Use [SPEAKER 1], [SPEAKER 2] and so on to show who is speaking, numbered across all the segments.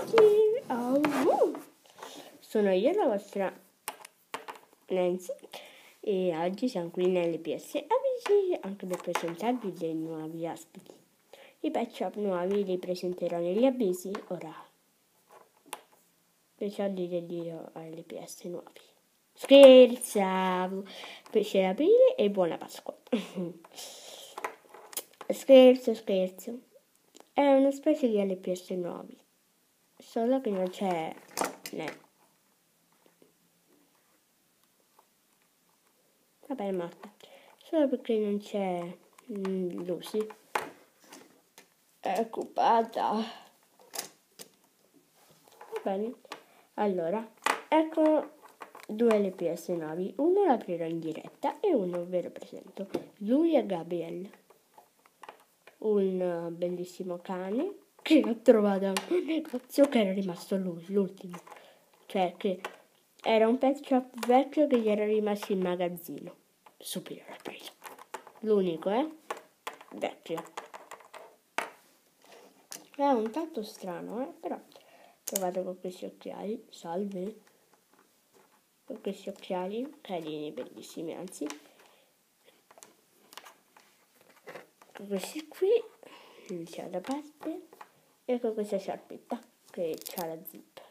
[SPEAKER 1] tutti! Sono io la vostra Nancy e oggi siamo qui nell'LPS Amici anche per presentarvi dei nuovi ospiti. I pet shop nuovi li presenterò negli avvisi ora. Perciò dite Dio all'LPS nuovi. Scherzavo! Pesce d'aprile e buona Pasqua! Scherzo. È una specie di LPS nuovi. Solo che non c'è vabbè, morta. Solo perché non c'è Lucy. È occupata. Va bene. Allora, ecco due LPS nuovi. Uno l'aprirò in diretta e uno ve lo presento. Lui è Gabriel. Un bellissimo cane che ho trovato a un negozio che era rimasto lui, l'ultimo. Cioè che era un pet shop vecchio che gli era rimasto in magazzino. Subito l'ho preso. L'unico, vecchio. È un tanto strano, però trovato con questi occhiali. Salve. Con questi occhiali carini, bellissimi, anzi. Con questi qui, c'è da parte. E con questa sciarpetta che c'ha la zip.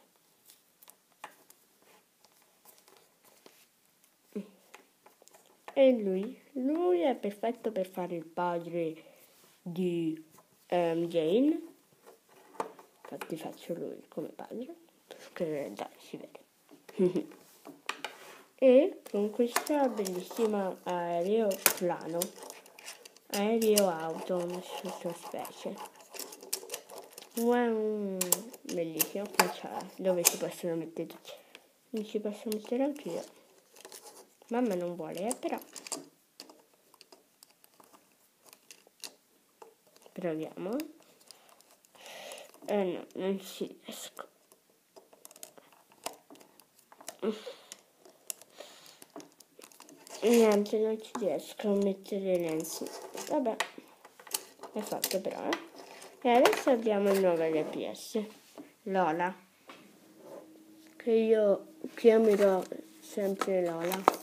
[SPEAKER 1] E lui è perfetto per fare il padre di Jane. Infatti faccio lui come padre, perché dai, si vede. E con questa bellissima aeroplano, aereo-auto, una sottospecie. Wow, bellissimo, poi c'è dove si possono mettere tutti. Mi ci posso mettere anch'io. Mamma non vuole, però. Proviamo. No, non ci riesco. Niente, non ci riesco a mettere Nancy. Vabbè, è fatto però, E adesso abbiamo il nuovo LPS. Lola. Che io chiamerò sempre Lola.